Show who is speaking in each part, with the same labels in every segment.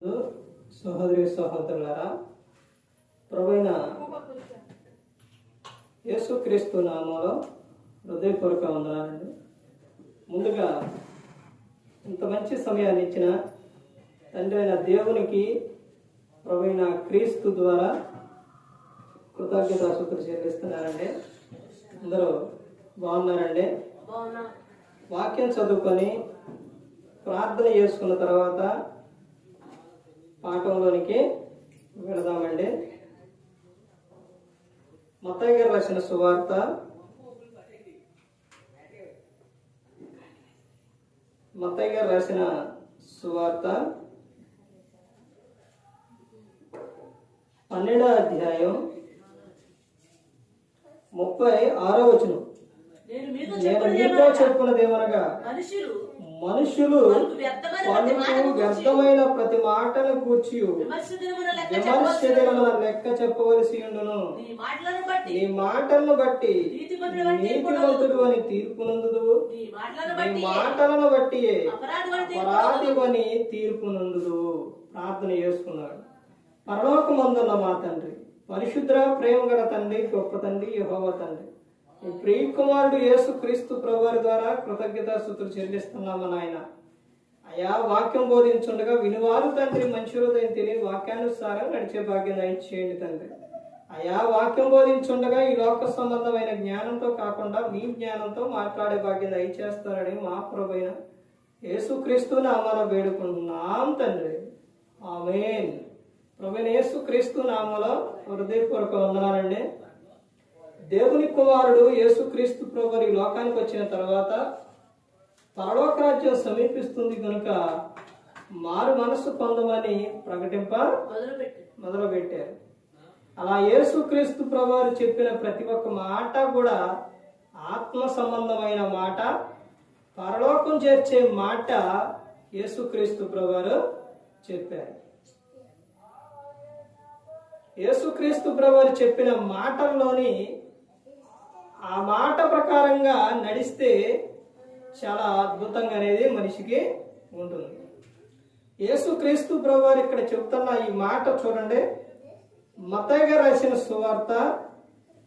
Speaker 1: సహోదరి సహోదరులారా, ప్రభువైన యేసుక్రీస్తు నామములో హృదయపూర్వక వందనాలండి. ముందుగా ఇంత మంచి సమయాన్ని ఇచ్చిన తండ్రి అయిన దేవునికి ప్రభువైన క్రీస్తు ద్వారా కృతజ్ఞతాస్తుతులు చెల్లిస్తున్నారండి. అందరూ బాగున్నారండి? వాక్యం చదువుకొని ప్రార్థన చేసుకున్న తర్వాత పాఠంలోనికి వెళదామండి. మత్తయి గారు రాసిన సువార్త 12వ అధ్యాయం 36వ వచనం. నేను మీతో చెప్పుకున్నదేమనగా, మనుషులు వ్యర్థమైన ప్రతి మాటను కూర్చి విమర్శ దినమున లెక్క చెప్పవలసి ఉండును. నీ మాటలను బట్టి నీతిమంతుడు అని తీర్పునందుదు, నీ మాటలను బట్టి అపరాధివని తీర్పునందుదు. ప్రార్థన చేసుకున్నాడు. పరలోకమందున్న మా తండ్రి, పరిశుద్ధ ప్రేమ గల తండ్రి, గొప్ప తండ్రి, యెహోవా తండ్రి, ఈ ప్రియకుమారుడు యేసుక్రీస్తు ప్రభువారి ద్వారా కృతజ్ఞతాస్తుతులు చెల్లిస్తున్నాము నాయన. అయా, వాక్యం బోధించుండగా వినువారు తండ్రి మంచి హృదయం తెలియ వాక్యానుసారం నడిచే భాగ్యం దయచేయండి తండ్రి. అయా, వాక్యం బోధించుండగా ఈ లోక సంబంధమైన జ్ఞానంతో కాకుండా మీ జ్ఞానంతో మాట్లాడే భాగ్యం దయచేస్తారని మా ప్రభువైన యేసుక్రీస్తు నామాన వేడుకుంటున్నాం తండ్రి. ఆమేన్. ప్రభువైన యేసుక్రీస్తు నామములో హృదయపూర్వక వందనాలండి. దేవుని కుమారుడు యేసుక్రీస్తు ప్రభువు ఈ లోకానికి వచ్చిన తర్వాత పరలోక రాజ్యం సమీపిస్తుంది కనుక మారు మనస్సు పొందమని ప్రకటింప మొదలుపెట్టారు. అలా యేసుక్రీస్తు ప్రభువు చెప్పిన ప్రతి ఒక్క మాట కూడా ఆత్మ సంబంధమైన మాట, పరలోకం చేర్చే మాట యేసుక్రీస్తు ప్రభువు చెప్పారు. యేసుక్రీస్తు ప్రభువు చెప్పిన మాటల్లోని ఆ మాట ప్రకారంగా నడిస్తే చాలా అద్భుతంగా అనేది మనిషికి ఉంటుంది. యేసుక్రీస్తు ప్రభువారు ఇక్కడ చెప్తున్న ఈ మాట చూడండి. మత్తయి గారు రాసిన సువార్త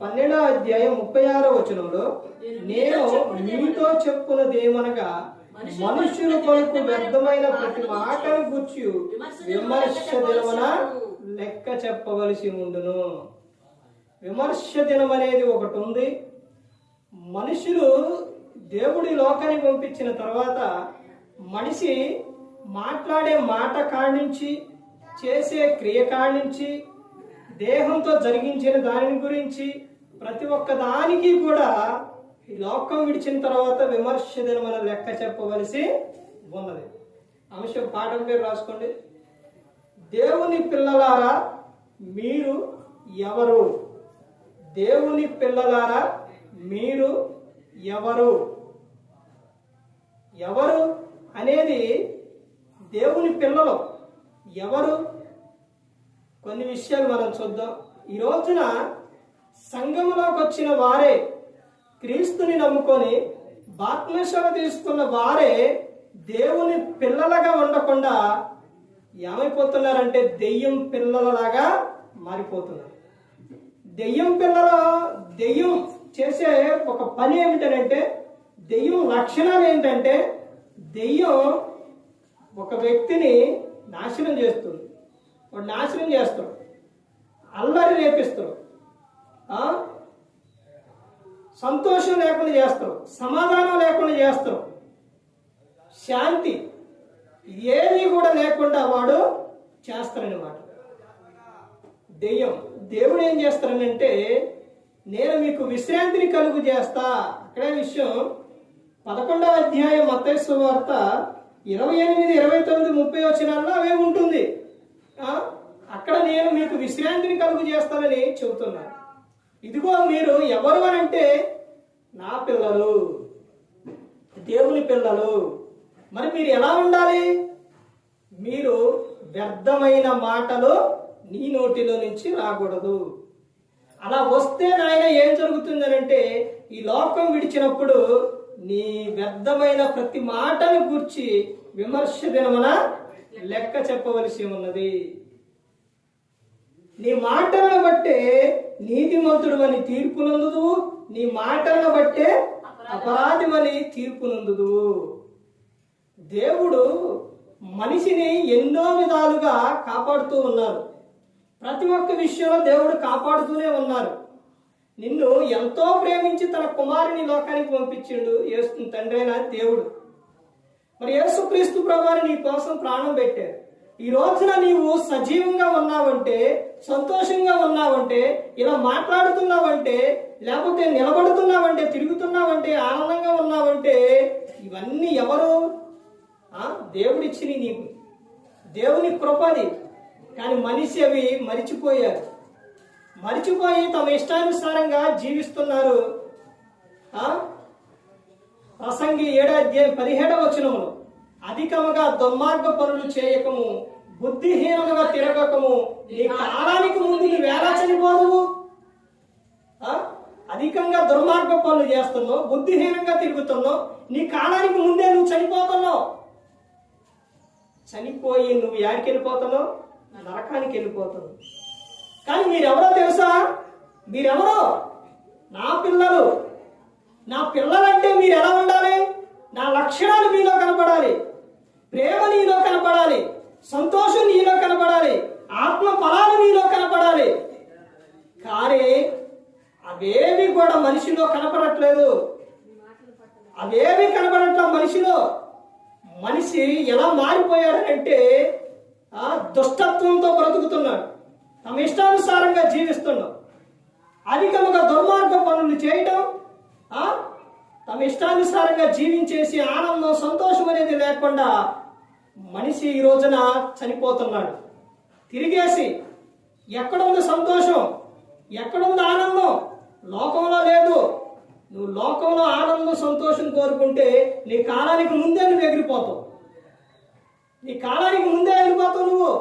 Speaker 1: 12వ అధ్యాయం 36వ వచనంలో, నేను మీతో చెప్పుకున్నదేమనగా, మనుషులు కొరకు వ్యర్థమైన ప్రతి మాటను గూర్చి విమర్శ దినమున లెక్క చెప్పవలసి ఉండును. విమర్శ దినం అనేది ఒకటి ఉంది. మనుషులు దేవుడి లోకానికి పంపించిన తర్వాత మనిషి మాట్లాడే మాట కాడించి, చేసే క్రియ కాడించి, దేహంతో జరిగించిన దాని గురించి ప్రతి ఒక్క దానికి కూడా ఈ లోకం విడిచిన తర్వాత విమర్శ దినమున లెక్క చెప్పవలసి ఉన్నది. అంశం పాఠం పేరు రాసుకోండి. దేవుని పిల్లలారా మీరు ఎవరు? దేవుని పిల్లలారా మీరు ఎవరు? ఎవరు అనేది దేవుని పిల్లలు ఎవరు? కొన్ని విషయాలు మనం చూద్దాం. ఈ రోజున సంఘములోకి వచ్చిన వారే, క్రీస్తుని నమ్ముకొని బాప్తిస్మం తీసుకున్న వారే దేవుని పిల్లలుగా ఉండకుండా ఏమైపోతున్నారంటే దెయ్యం పిల్లలలాగా మారిపోతున్నారు. దెయ్యం చేసే ఒక పని ఏమిటంటే, దెయ్యం లక్షణాలు ఏంటంటే, దెయ్యం ఒక వ్యక్తిని నాశనం చేస్తుంది. వాడు నాశనం చేస్తాడు, అల్లరి రేపిస్తాడు, సంతోషం లేకుండా చేస్తారు, సమాధానం లేకుండా చేస్తారు, శాంతి ఏది కూడా లేకుండా వాడు చేస్తారనమాట. దేవుడు ఏం చేస్తారనంటే, నేను మీకు విశ్రాంతిని కలుగు చేస్తా. అక్కడే విషయం 11వ అధ్యాయం మత్తయి సువార్త 28, 29, 30 వచనాల్లో అవే ఉంటుంది. అక్కడ నేను మీకు విశ్రాంతిని కలుగు చేస్తానని చెబుతున్నాను. ఇదిగో మీరు ఎవరు అని అంటే, నా పిల్లలు, దేవుని పిల్లలు. మరి మీరు ఎలా ఉండాలి? మీరు వ్యర్థమైన మాటలు నీ నోటిలో నుంచి రాకూడదు. అలా వస్తే నాయన ఏం జరుగుతుందనంటే, ఈ లోకం విడిచినప్పుడు నీ వ్యర్థమైన ప్రతి మాటను గూర్చి విమర్శ దినమున లెక్క చెప్పవలసి ఉన్నది. నీ మాటలను బట్టే నీతిమంతుడు అని తీర్పు నందుదువు, నీ మాటలను బట్టే అపరాధివని తీర్పు నందుదువు. దేవుడు మనిషిని ఎన్నో విధాలుగా కాపాడుతూ ఉన్నారు. ప్రతి ఒక్క విషయంలో దేవుడు కాపాడుతూనే ఉన్నారు. నిన్ను ఎంతో ప్రేమించి తన కుమారుని లోకానికి పంపించిండు తండ్రి అయిన దేవుడు. మరి యేసుక్రీస్తు ప్రభువారు నీ కోసం ప్రాణం పెట్టారు. ఈ రోజున నీవు సజీవంగా ఉన్నావంటే, సంతోషంగా ఉన్నావంటే, ఇలా మాట్లాడుతున్నావంటే, లేకపోతే నిలబడుతున్నావంటే, తిరుగుతున్నావంటే, ఆనందంగా ఉన్నావంటే, ఇవన్నీ ఎవరు? దేవుడిచ్చిన నీకు, దేవుని కృపది. కానీ మనిషి అవి మరిచిపోయారు. మరిచిపోయి తమ ఇష్టానుసారంగా జీవిస్తున్నారు. ప్రసంగి 7:17 అధికముగా దుర్మార్గ పనులు చేయకము, బుద్ధిహీనులుగా తిరగకము, నీ కాలానికి ముందు నువ్వు ఎలా చనిపోదువు? అధికంగా దుర్మార్గ పనులు చేస్తున్నావు, బుద్ధిహీనంగా తిరుగుతున్నావు, నీ కాలానికి ముందే నువ్వు చనిపోతున్నావు. చనిపోయి నువ్వు యాడికి వెళ్ళిపోతున్నావు? నరకానికి వెళ్ళిపోతున్నావు. కానీ మీరెవరో తెలుసా? మీరెవరో? నా పిల్లలు. నా పిల్లలంటే మీరు ఎలా ఉండాలి? నా లక్షణాలు మీలో కనపడాలి, ప్రేమ నీలో కనపడాలి, సంతోషం నీలో కనపడాలి, ఆత్మ ఫలాలు నీలో కనపడాలి. కానీ అవేవి కూడా మనిషిలో కనపడట్లేదు. అవేవి కనపడట్లేదు మనిషిలో. మనిషి ఎలా మారిపోయాడంటే దుష్టత్వంతో బ్రతుకుతున్నాడు, తమ ఇష్టానుసారంగా జీవిస్తున్నాడు, అధికముగా దుర్మార్గ పనులు చేయటం, తమ ఇష్టానుసారంగా జీవించేసి ఆనందం సంతోషం అనేది లేకుండా మనిషి ఈ రోజున చనిపోతున్నాడు. తిరిగేసి ఎక్కడుంది సంతోషం, ఎక్కడుంది ఆనందం? లోకంలో లేదు. నువ్వు లోకంలో ఆనందం సంతోషం కోరుకుంటే నీ కాలానికి ముందే నువ్వు ఎగిరిపోతావు. నీ కాలానికి ముందే వెళ్ళిపోతావు నువ్వు.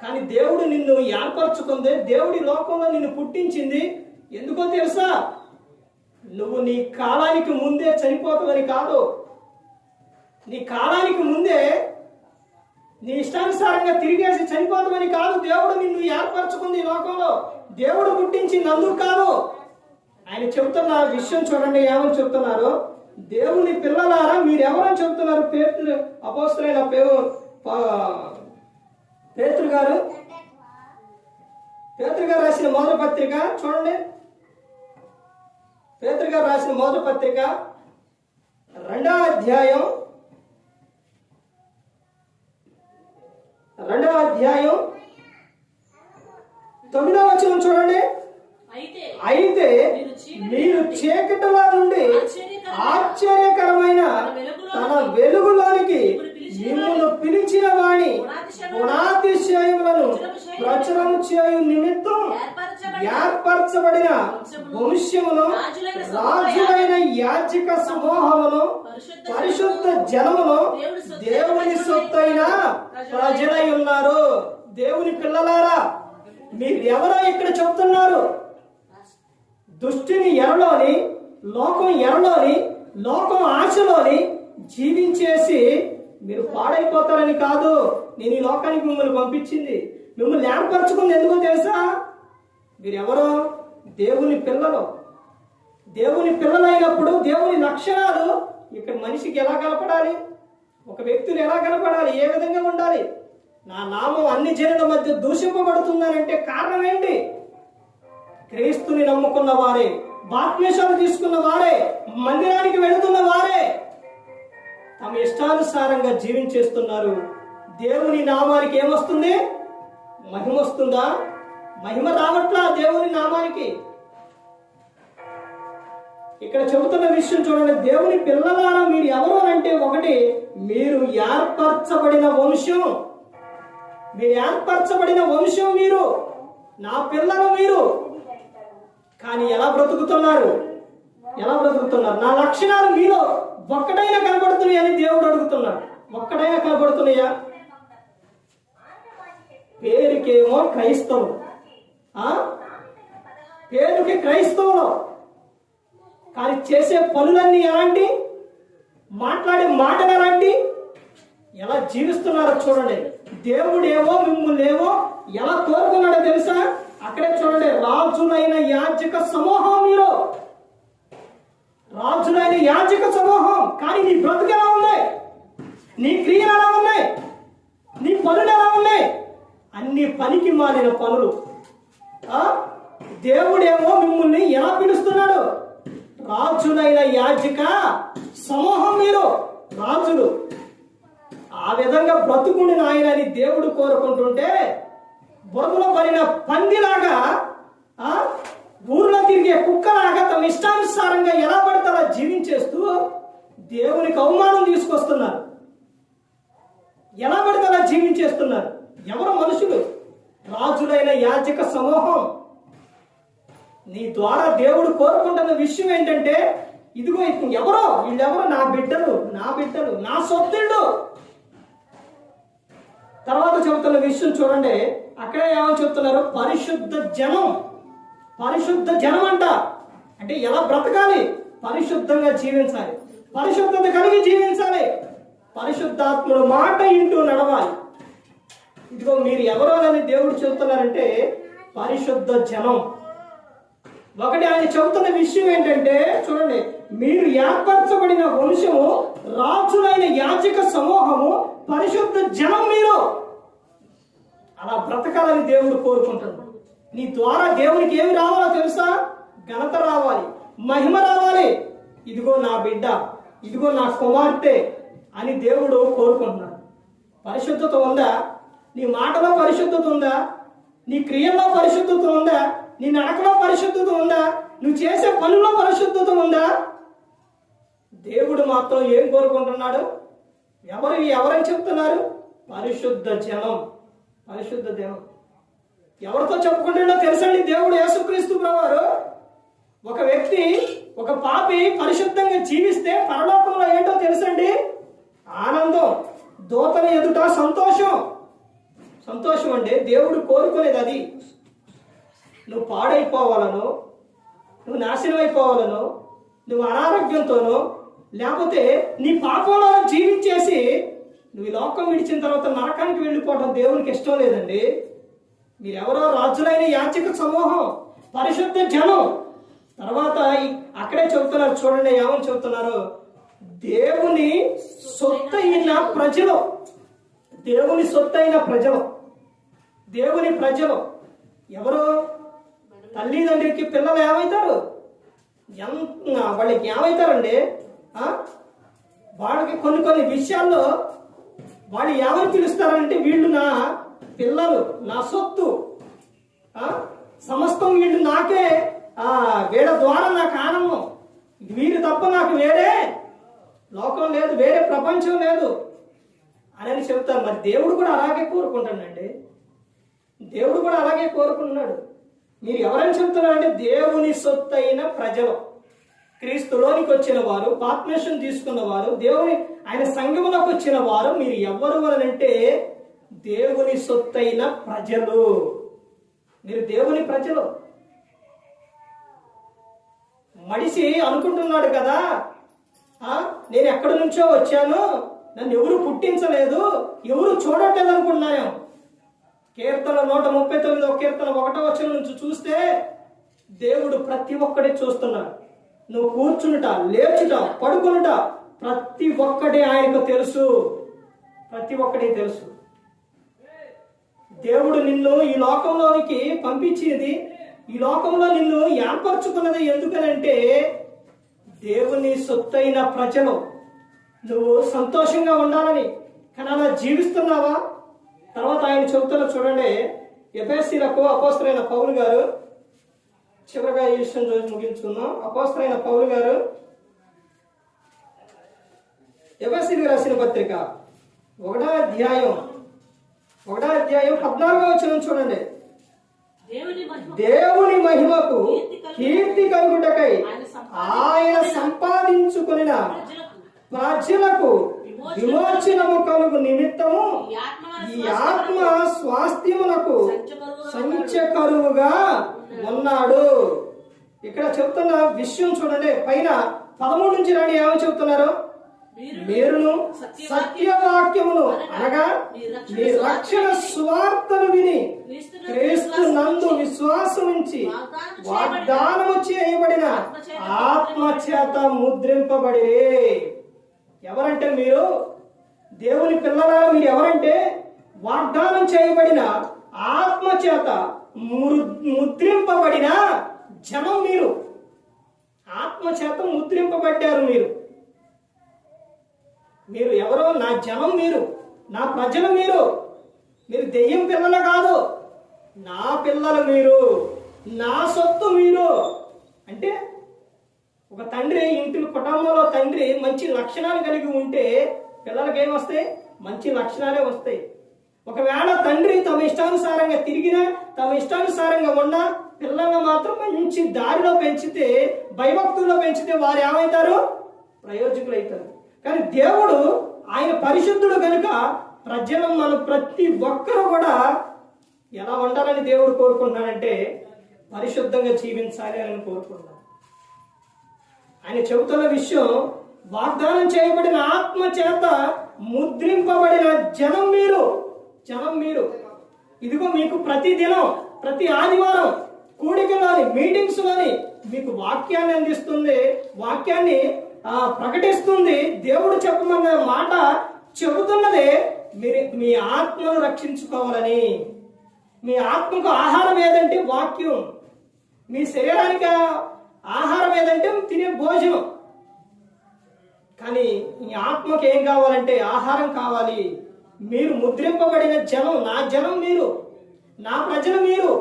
Speaker 1: కానీ దేవుడు నిన్ను ఏర్పరచుకుంది, దేవుడి లోకంలో నిన్ను పుట్టించింది. ఎందుకో తెలుసా? నువ్వు నీ కాలానికి ముందే చనిపోతావని కాదు. నీ కాలానికి ముందే నీ ఇష్టానుసారంగా తిరిగేసి చనిపోతామని కాదు. దేవుడు నిన్ను ఏర్పరచుకుంది ఈ లోకంలో. దేవుడు పుట్టించింది అందుకు కాదు. ఆయన చెబుతున్న విషయం చూడండి, ఏమని చెప్తున్నారు? దేవుని పిల్లలారా మీరు ఎవరని చెబుతున్నారు? అపోస్తలుడైన పేతురు గారు రాసిన మొదటి పత్రిక చూడండి. పేతురు గారు రాసిన మొదటి పత్రిక 2వ అధ్యాయం 9వ వచనం చూడండి. అయితే మీరు చీకటిలో నుండి ఆశ్చర్యకరమైన తన వెలుగులోనికి మిమ్మును పిలిచిన వాణి గుణాతిశయములను ప్రచురము చేయు నిమిత్తం ఏర్పరచబడిన వంశమును, రాజులైన యాజక సమూహమును, పరిశుద్ధ జనమును, దేవుని సొత్తైన ప్రజలై ఉన్నారు. దేవుని పిల్లలారా మీరు ఎవరో ఇక్కడ చెప్తున్నారు? దుష్టుని ఎరలోని, లోకం ఎరలోని, లోకం ఆశలోని జీవించేసి మీరు పాడైపోతారని కాదు. నేను ఈ లోకానికి మిమ్మల్ని పంపించింది, మిమ్మల్ని ఏర్పరచుకుంది ఎందుకో తెలుసా? మీరెవరో దేవుని పిల్లలు. దేవుని పిల్లలైనప్పుడు దేవుని లక్షణాలు ఇక్కడ మనిషికి ఎలా కనపడాలి? ఒక వ్యక్తిని ఎలా కనపడాలి? ఏ విధంగా ఉండాలి? నా నామం అన్ని జనుల మధ్య దూషింపబడుతుందనంటే కారణం ఏంటి? క్రీస్తుని నమ్ముకున్న వారే, బాప్తిస్మం తీసుకున్న వారే, మందిరానికి వెళుతున్న వారే తమ ఇష్టానుసారంగా జీవించేస్తున్నారు. దేవుని నామానికి ఏమొస్తుంది? మహిమ వస్తుందా? మహిమ రావట్లా దేవుని నామానికి. ఇక్కడ చెబుతున్న విషయం చూడండి. దేవుని పిల్లలారా మీరు ఎవరు అంటే, ఒకటి మీరు ఏర్పరచబడిన వంశం. మీరు ఏర్పరచబడిన వంశం, మీరు నా పిల్లలు మీరు. కానీ ఎలా బ్రతుకుతున్నారు? నా లక్షణాలు మీలో ఒక్కడైనా కనబడుతున్నాయి అని దేవుడు అడుగుతున్నాడు. ఒక్కడైనా కనబడుతున్నాయా? పేరుకేమో క్రైస్తవం, పేరుకి క్రైస్తవులు, కానీ చేసే పనులన్నీ ఎలాంటి? మాట్లాడే మాటలు ఎలాంటి, ఎలా జీవిస్తున్నారో చూడండి. దేవుడేమో మిమ్మల్ని ఏమో ఎలా కోరుకున్నాడో తెలుసా? అక్కడే చూడండి, రాజులైన యాజక సమూహం. మీరు రాజులైన యాజక సమూహం. కానీ నీ బ్రతుకు ఎలా ఉన్నాయి, నీ క్రియలు ఎలా ఉన్నాయి, నీ పనులు ఎలా ఉన్నాయి? అన్ని పనికి మాలిన పనులు. దేవుడేమో మిమ్మల్ని ఎలా పిలుస్తున్నాడు? రాజులైన యాజక సమూహం. మీరు రాజులు. ఆ విధంగా బ్రతుకుని నాయనని దేవుడు కోరుకుంటుంటే, బురదలో పడిన పందిలాగా, ఊర్లో తిరిగే కుక్కలాగా తమ ఇష్టానుసారంగా ఎలా పడతారో జీవించేస్తూ దేవునికి అవమానం తీసుకొస్తున్నారు. ఎలా పడతారో జీవించేస్తున్నారు. ఎవరు మనుషులు? రాజులైన యాజక సమూహం. నీ ద్వారా దేవుడు కోరుకుంటున్న విషయం ఏంటంటే, ఇదిగో ఎవరో వీళ్ళెవరో నా బిడ్డలు, నా బిడ్డలు, నా సొత్తుళ్ళు. తర్వాత చెబుతున్న విషయం చూడండి, అక్కడే ఏమని చెప్తున్నారు? పరిశుద్ధ జనం. పరిశుద్ధ జనం అంట. అంటే ఎలా బ్రతకాలి? పరిశుద్ధంగా జీవించాలి, పరిశుద్ధత కలిగి జీవించాలి, పరిశుద్ధాత్ముడు మాట ఇంటూ నడవాలి. ఇదిగో మీరు ఎవరో అని దేవుడు చెబుతున్నారంటే పరిశుద్ధ జనం. ఒకటి ఆయన చెబుతున్న విషయం ఏంటంటే చూడండి, మీరు ఏర్పరచబడిన వంశము, రాజులైన యాజక సమూహము, పరిశుద్ధ జనం. మీరు అలా బ్రతకాలని దేవుడు కోరుకుంటున్నాడు. నీ ద్వారా దేవునికి ఏమి రావాలో తెలుసా? ఘనత రావాలి, మహిమ రావాలి. ఇదిగో నా బిడ్డ, ఇదిగో నా కుమార్తె అని దేవుడు కోరుకుంటున్నాడు. పరిశుద్ధత ఉందా? నీ మాటలో పరిశుద్ధత ఉందా? నీ క్రియల్లో పరిశుద్ధత ఉందా? నీ నడకలో పరిశుద్ధత ఉందా? నువ్వు చేసే పనుల్లో పరిశుద్ధత ఉందా? దేవుడు మాత్రం ఏం కోరుకుంటున్నాడు? ఎవరని చెప్తున్నారు? పరిశుద్ధ జనం. పరిశుద్ధ జనం ఎవరితో చెప్పుకుంటాడో తెలుసండి? దేవుడు యేసుక్రీస్తు ప్రభువారు. ఒక వ్యక్తి, ఒక పాపి పరిశుద్ధంగా జీవిస్తే పరలోకంలో ఏంటో తెలుసండి? ఆనందం, దూతల ఎదుట సంతోషం. సంతోషం అంటే దేవుడు కోరుకునేది అది. నువ్వు పాడైపోవాలను, నువ్వు నాశనం అయిపోవాలను, నువ్వు అనారోగ్యంతోనో లేకపోతే నీ పాపంలో జీవించేసి నువ్వు ఈ లోకం విడిచిన తర్వాత నరకానికి వెళ్ళిపోవడం దేవునికి ఇష్టం లేదండి. మీరెవరో రాజులైన యాజక సమూహం, పరిశుద్ధ జనం. తర్వాత అక్కడే చెబుతున్నారు చూడండి, ఏమని చెబుతున్నారు? దేవుని సొత్తైన ప్రజలు. దేవుని సొత్తైన ప్రజలు, దేవుని ప్రజలు. ఎవరు? తల్లిదండ్రికి పిల్లలు ఏమవుతారు? వాళ్ళకి ఏమవుతారండి? వాళ్ళకి కొన్ని విషయాల్లో వాళ్ళు ఏమని పిలుస్తారంటే, వీళ్ళు నా పిల్లలు, నా సొత్తు, సమస్తం వీళ్ళు నాకే, వీళ్ళ ద్వారా నాకు ఆనందం, వీరు తప్ప నాకు వేరే లోకం లేదు, వేరే ప్రపంచం లేదు అని చెప్తారు. మరి దేవుడు కూడా అలాగే కోరుకుంటాడండి. దేవుడు కూడా అలాగే కోరుకుంటున్నాడు. మీరు ఎవరని చెప్తున్నారంటే దేవుని సొత్తైన ప్రజలు, క్రీస్తులోనికి వచ్చిన వారు, బాప్తిస్మం తీసుకున్న వారు, దేవుని ఆయన సంఘములోకి వచ్చిన వారు. మీరు ఎవరు అనంటే దేవుని సొత్తైన ప్రజలు. మీరు దేవుని ప్రజలు. మడిసి అనుకుంటున్నాడు కదా, నేను ఎక్కడి నుంచో వచ్చాను, నన్ను ఎవరు పుట్టించలేదు, ఎవరు చూడట్లేదు అనుకుంటున్నాను. కీర్తన 139 కీర్తన 1వ వచనం నుంచి చూస్తే దేవుడు ప్రతి ఒక్కడే చూస్తున్నాడు. నువ్వు కూర్చునుట, లేచుట, పడుకునుట ప్రతి ఒక్కటి ఆయనకు తెలుసు. ప్రతి ఒక్కటి తెలుసు. దేవుడు నిన్ను ఈ లోకంలోనికి పంపించేది, ఈ లోకంలో నిన్ను ఏర్పరచుకున్నది ఎందుకనంటే దేవుని సొత్తైన ప్రజలు. నువ్వు సంతోషంగా ఉండాలని. కానీ అలా జీవిస్తున్నావా? తర్వాత ఆయన చెబుతున్న చూడండి, ఎఫెసీయులకు అపోస్తలుడైన పౌలు గారు, చివరిగా ఈ విషయం రోజు ముగించుకుందాం. అపోస్తలుడైన పౌలు గారు ఎఫెసీయులకు రాసిన పత్రిక 1వ అధ్యాయం 14వ వచనం చూడండి. దేవుని మహిమకు కీర్తి కలుగుటకై ఆయన సంపాదించుకొనిన ప్రజలకు విమోచనము కలుగు నిమిత్తము ఈ ఆత్మ స్వాస్థ్యమునకు సంచకరువుగా ఉన్నాడు. ఇక్కడ చెప్తున్న విషయం చూడండి. పైన 13 నుంచి రండి, ఏమో చెప్తున్నారు? మీరును సత్యవాక్యమును అనగా మీ రక్షణ సువార్తను విని క్రీస్తు నందు విశ్వాసం ఉంచి వాగ్దానము చేయబడిన ఆత్మ చేత ముద్రింపబడి. ఎవరంటే మీరు దేవుని పిల్లలారా, మీరు ఎవరంటే వాగ్దానం చేయబడిన ఆత్మ చేత ముద్రింపబడిన జనం. మీరు ఆత్మ చేత ముద్రింపబడ్డారు. మీరు ఎవరో? నా జనం మీరు, నా ప్రజలు మీరు. మీరు దెయ్యం పిల్లలు కాదు, నా పిల్లలు మీరు, నా సొత్తు మీరు. అంటే ఒక తండ్రి ఇంటి కుటుంబంలో తండ్రి మంచి లక్షణాలు కలిగి ఉంటే పిల్లలకి ఏమొస్తాయి? మంచి లక్షణాలే వస్తాయి. ఒకవేళ తండ్రి తమ ఇష్టానుసారంగా తిరిగినా, తమ ఇష్టానుసారంగా ఉన్నా, పిల్లలను మాత్రం మంచి దారిలో పెంచితే, భయభక్తుల్లో పెంచితే వారు ఏమవుతారు? ప్రయోజకులు అవుతారు. కానీ దేవుడు ఆయన పరిశుద్ధుడు కనుక ప్రజలు, మన ప్రతి ఒక్కరూ కూడా ఎలా ఉండాలని దేవుడు కోరుకుంటున్నాడంటే పరిశుద్ధంగా జీవించాలి అని కోరుకుంటున్నాడు. ఆయన చెబుతున్న విషయం, వాగ్దానం చేయబడిన ఆత్మ చేత ముద్రింపబడిన జనం మీరు. ఇదిగో మీకు ప్రతి దినం, ప్రతి ఆదివారం కూడికలోని, మీటింగ్స్ లోని మీకు వాక్యాన్ని అందిస్తుంది, వాక్యాన్ని ప్రకటిస్తుంది. దేవుడు చెప్పమన్న మాట చెబుతున్నదే మీ ఆత్మను రక్షించుకోవాలని. మీ ఆత్మకు ఆహారం ఏదంటే వాక్యం. మీ శరీరానికి ఆహారం ఏదంటే తినే భోజనం. కానీ మీ ఆత్మకు ఏం కావాలంటే ఆహారం కావాలి. మీరు ముద్రింపబడిన జనం, నా జనం మీరు, నా ప్రజలు మీరు.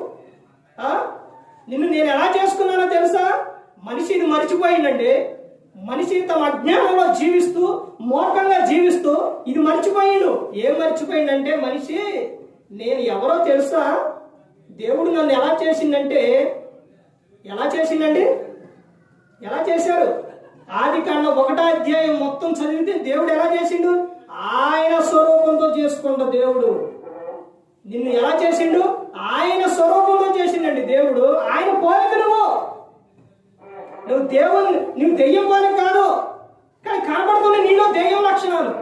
Speaker 1: నిన్ను నేను ఎలా చేసుకున్నానో తెలుసా? మనిషి ఇది మర్చిపోయిందండి. మనిషి తమ అజ్ఞానంలో జీవిస్తూ, మూర్ఖంగా జీవిస్తూ ఇది మర్చిపోయిండు. ఏం మర్చిపోయిందంటే మనిషి, నేను ఎవరో తెలుసా? దేవుడు నన్ను ఎలా చేసిందంటే, ఎలా చేశాడు? ఆదికాండం 1వ అధ్యాయం మొత్తం చదివితే దేవుడు ఎలా చేసిండు? ఆయన స్వరూపంతో చేసుకుంటా దేవుడు నిన్ను ఎలా చేసిండు? ఆయన స్వరూపంతో చేసిండండి దేవుడు. ఆయన పోలిక నువ్వు దెయ్యం పోలిక కాదు. కానీ కనబడుతున్న నీలో దెయ్యం లక్షణాలు,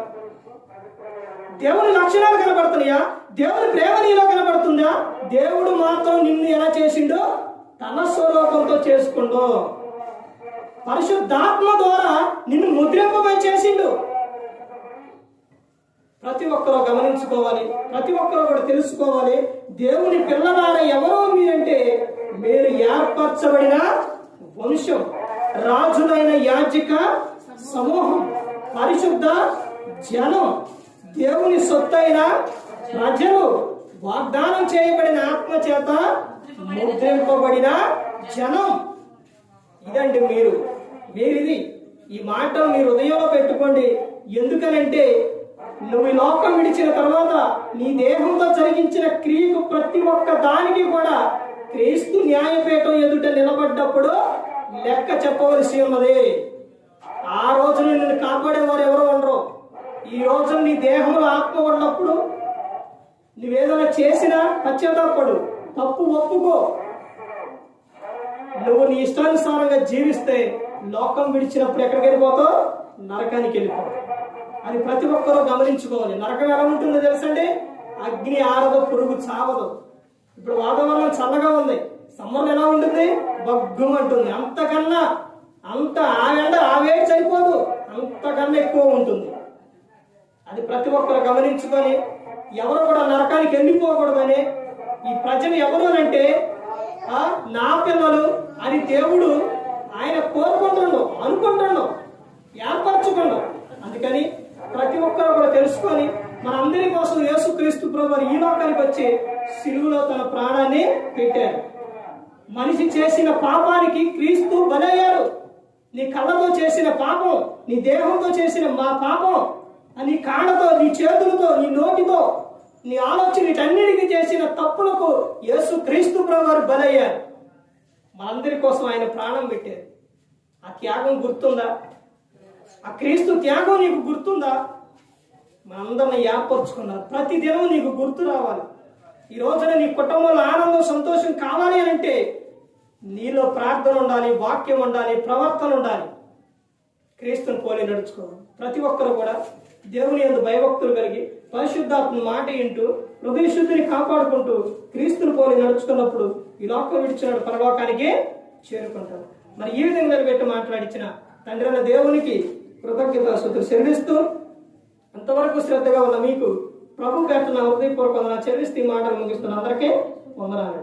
Speaker 1: దేవుని లక్షణాలు కనబడుతున్నాయా? దేవుని ప్రేమ నీలో కనబడుతుందా? దేవుడు మాత్రం నిన్ను ఎలా చేసిండో తన స్వరూపంతో చేసుకుంటూ పరిశుద్ధాత్మ ద్వారా నిన్ను ముద్రింపబడి చేసిండు. ప్రతి ఒక్కరూ గమనించుకోవాలి, ప్రతి ఒక్కరూ కూడా తెలుసుకోవాలి. దేవుని పిల్లలారా ఎవరో మీరంటే, మీరు ఏర్పరచబడిన వంశం, రాజులైన యాజక సమూహం, పరిశుద్ధ జనం, దేవుని సొత్తైన ప్రజలు, వాగ్దానం చేయబడిన ఆత్మ చేత ముద్రింపబడిన జనం. ఇదండి మీరిది. ఈ మాట మీ హృదయంలో పెట్టుకోండి. ఎందుకనంటే నువ్వు ఈ లోకం విడిచిన తర్వాత నీ దేహంతో జరిగించిన క్రియకు ప్రతి ఒక్క దానికి కూడా క్రీస్తు న్యాయపీఠం ఎదుట నిలబడ్డప్పుడు లెక్క చెప్పవలసి ఉన్నది. ఆ రోజు నిన్ను కాపాడేవారు ఎవరో ఉండరు. ఈ రోజు నీ దేహంలో ఆత్మ ఉన్నప్పుడు నువ్వేదైనా చేసినా పశ్చాత్తాపడు, తప్పు ఒప్పుకో. నువ్వు నీ ఇష్టానుసారంగా జీవిస్తే లోకం విడిచినప్పుడు ఎక్కడికి వెళ్ళిపోతావు? నరకానికి వెళ్ళిపోతావు. అది ప్రతి ఒక్కరూ గమనించుకోవాలి. నరకం ఎలా ఉంటుందో తెలుసండి? అగ్ని ఆరదు, పురుగు చావదు. ఇప్పుడు వాతావరణం చల్లగా ఉంది, సమ్మర్లో ఎలా ఉంటుంది? బగ్గుమంటుంది. ఆ ఎండ ఆ వేడి సరిపోదు, అంతకన్నా ఎక్కువ ఉంటుంది. అది ప్రతి ఒక్కరు గమనించుకొని ఎవరు కూడా నరకానికి వెళ్ళిపోకూడదని, ఈ ప్రజలు ఎవరు అంటే నా పిల్లలు అని దేవుడు ఆయన అనుకుంటున్నాడు, ఏర్పరచుకున్నాడు. అందుకని ప్రతి ఒక్కరు కూడా తెలుసుకొని మనందరి కోసం యేసుక్రీస్తు ప్రభువు ఈ లోకానికి వచ్చి సిలువలో తన ప్రాణాన్ని పెట్టారు. మనిషి చేసిన పాపానికి క్రీస్తు బలయ్యారు. నీ కళ్ళతో చేసిన పాపం, నీ దేహంతో చేసిన మా పాపం, నీ కాళ్ళతో, నీ చేతులతో, నీ నోటితో, నీ ఆలోచన, వీటన్నిటికీ చేసిన తప్పులకు యేసుక్రీస్తు ప్రభువు బలయ్యారు. మనందరి కోసం ఆయన ప్రాణం పెట్టారు. ఆ త్యాగం గుర్తుందా? ఆ క్రీస్తు త్యాగం నీకు గుర్తుందా? మనందరిని ఏర్పరచుకున్నారు. ప్రతి దినం నీకు గుర్తు రావాలి. ఈ రోజున నీ కుటుంబంలో ఆనందం, సంతోషం కావాలి అని అంటే నీలో ప్రార్థన ఉండాలి, వాక్యం ఉండాలి, ప్రవర్తన ఉండాలి. క్రీస్తుని పోలి నడుచుకోవాలి. ప్రతి ఒక్కరు కూడా దేవుని యందు భయభక్తులు కలిగి పరిశుద్ధాత్మ మాట వింటూ హృదయ శుద్ధిని కాపాడుకుంటూ క్రీస్తుని పోలి నడుచుకున్నప్పుడు ఈ లోకం విడిచిన పరలోకానికే చేరుకుంటారు. మరి ఈ విధంగా నిలబెట్టి మాట్లాడించిన తండ్రి అయిన దేవునికి కృతజ్ఞతాస్తుతులు చెల్లిస్తూ అంతవరకు శ్రద్ధగా ఉన్న మీకు ప్రభు పేరున హృదయపూర్వకంగా చెల్లిస్తూ ఈ మాటలు ముగిస్తున్న అందరికీ వందనాలు.